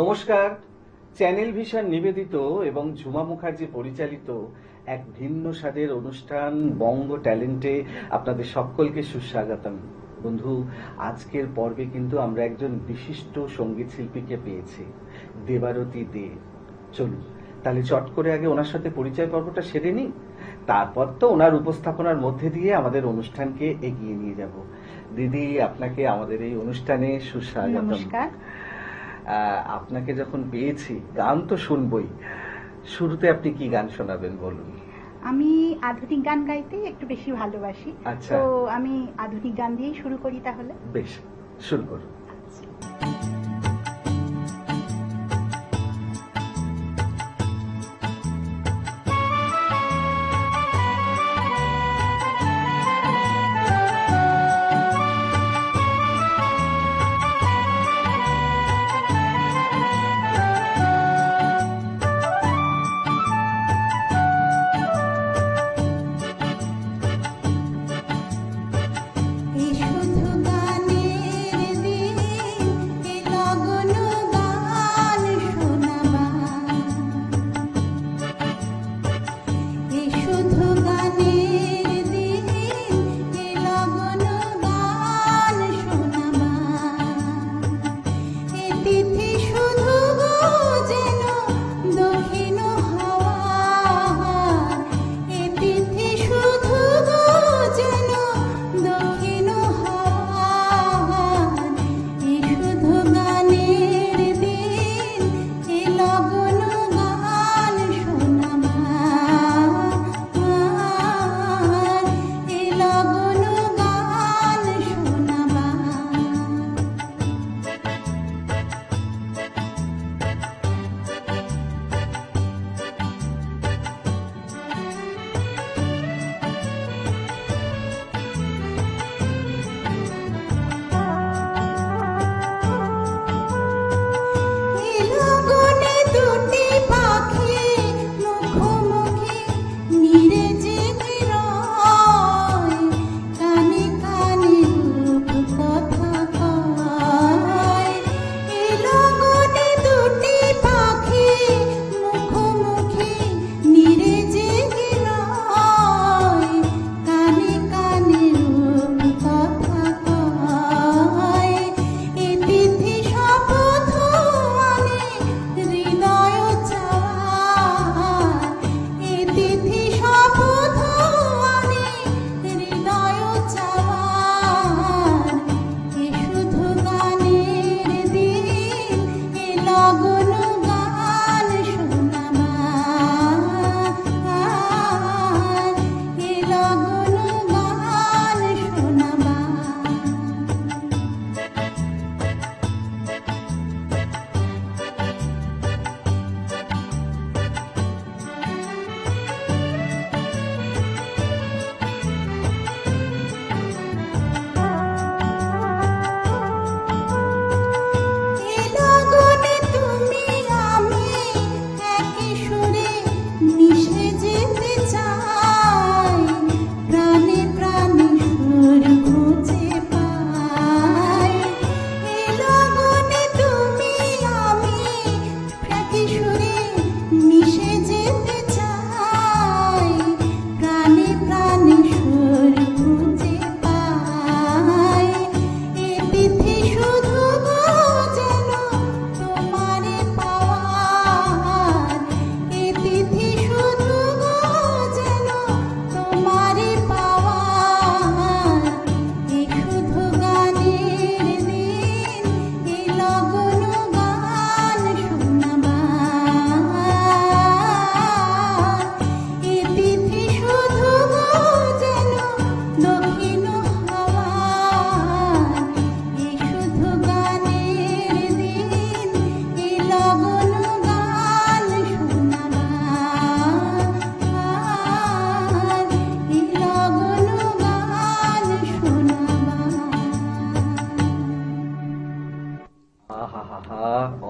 নমস্কার। Channel vision নিবেদিত এবং ঝুমা মুখার্জি পরিচালিত এক ভিন্ন স্বাদের অনুষ্ঠান বঙ্গ ট্যালেন্টে আপনাদের সকলকে সুস্বাগতম। বন্ধু, আজকের পর্বে কিন্তু আমরা একজন বিশিষ্ট সঙ্গীত শিল্পীকে পেয়েছি, দেবারতী দে। চলুন তাহলে চট করে আগে ওনার সাথে পরিচয় পর্বটা সেরে নিই, তারপর তো ওনার উপস্থাপনার মধ্যে দিয়ে আমাদের অনুষ্ঠানকে এগিয়ে নিয়ে যাব। দিদি, আপনাকে আমাদের এই অনুষ্ঠানে সুস্বাগতম। নমস্কার। আপনাকে যখন পেয়েছি, গান তো শুনবই, শুরুতে আপনি কি গান শোনাবেন বলুন। আমি আধুনিক গান গাইতে একটু বেশি ভালোবাসি। আচ্ছা। তো আমি আধুনিক গান দিয়েই শুরু করি তাহলে। বেশ, শুরু করুন।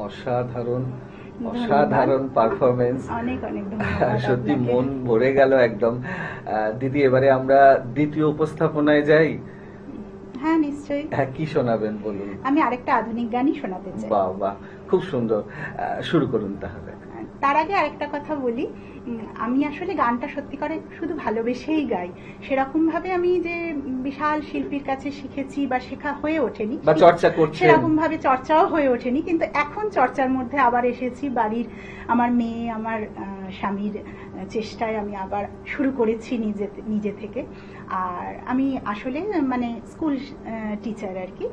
অসাধারণ অসাধারণ পারফরমেন্স, অনেক অনেক ধন্যবাদ। সত্যি মন ভরে গেল একদম। দিদি, এবারে আমরা দ্বিতীয় উপস্থাপনায় যাই। হ্যাঁ, নিশ্চয়ই। হ্যাঁ, কি শোনাবেন বলুন। আমি আরেকটা আধুনিক গানই শোনাতে চাই। বাহ বাহ, খুব সুন্দর। শুরু করুন তাহলে। তার আগে আরেকটা কথা বলি, আমি আসলে গানটা সত্যি করে শুধু ভালোবেসেই গাই। সেরকম ভাবে আমি যে বিশাল শিল্পীর কাছে শিখেছি বা শেখা হয়ে ওঠেনি, বা চর্চা করছেন, সেরকম ভাবে চর্চাও হয়ে ওঠেনি, কিন্তু এখন চর্চার মধ্যে আবার এসেছি। বাড়ির আমার মেয়ে, আমার স্বামীর চেষ্টায় আমি আবার শুরু করেছি নিজে থেকে। আর আমি আসলে মানে স্কুল টিচার আর কি,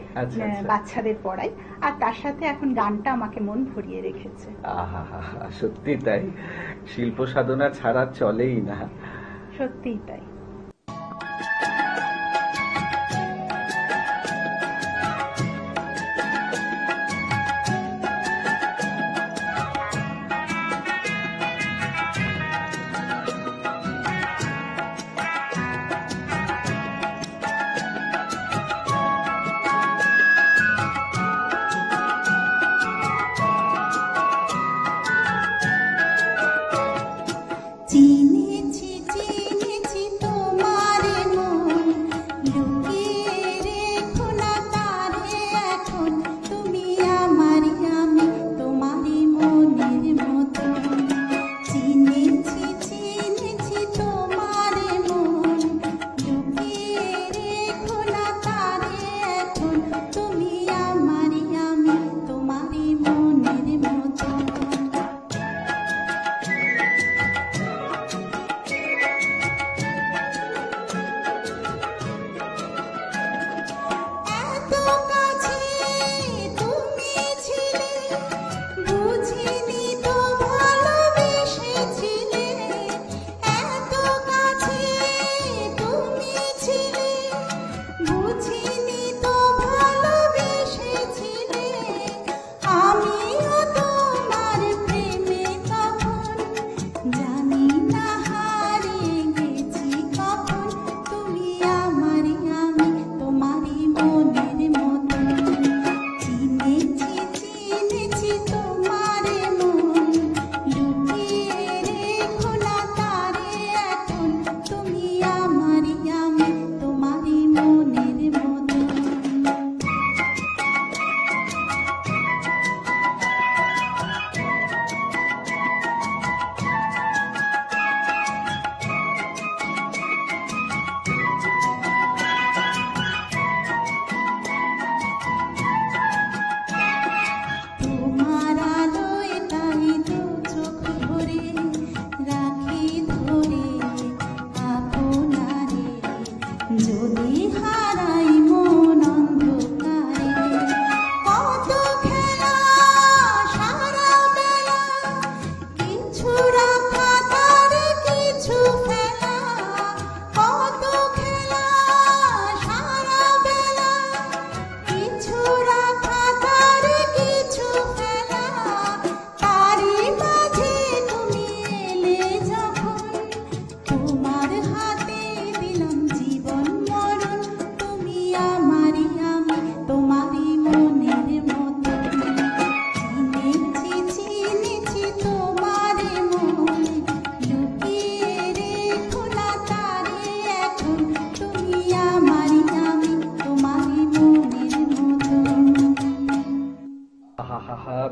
বাচ্চাদের পড়াই। আর তার সাথে এখন গানটা আমাকে মন ভরিয়ে রেখেছে। সত্যি তাই, শিল্প সাধনা ছাড়া চলেই না। সত্যিই তাই।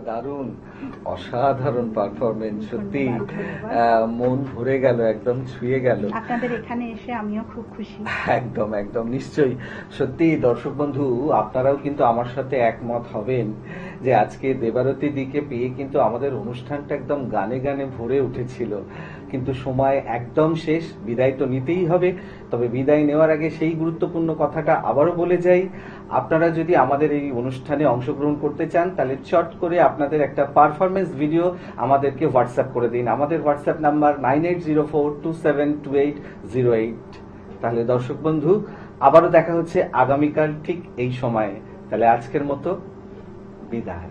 দারুণ, অসাধারণ পারফরমেন্স, সত্যি মন ভরে গেল, একদম ছুঁয়ে গেল। আপনাদের এখানে এসে আমিও খুব খুশি। একদম একদম, নিশ্চয়ই। সত্যি দর্শক বন্ধু, আপনারাও কিন্তু আমার সাথে একমত হবেন যে আজকে দেবারতী দিকে পেয়ে কিন্তু আমাদের অনুষ্ঠানটা একদম গানে গানে ভরে উঠেছিল। কিন্তু সময় একদম শেষ, বিদায় তো নিতেই হবে। তবে বিদায় নেওয়ার আগে সেই গুরুত্বপূর্ণ কথাটা আবারও বলে যাই, আপনারা যদি আমাদের এই অনুষ্ঠানে অংশগ্রহণ করতে চান তাহলে চট করে আপনাদের একটা পারফরমেন্স ভিডিও আমাদেরকে হোয়াটসঅ্যাপ করে দিন। আমাদের হোয়াটসঅ্যাপ নাম্বার 9804272808। তাহলে দর্শক বন্ধু, আবারও দেখা হচ্ছে আগামীকাল ঠিক এই সময়ে। তাহলে আজকের মতো বিদায়।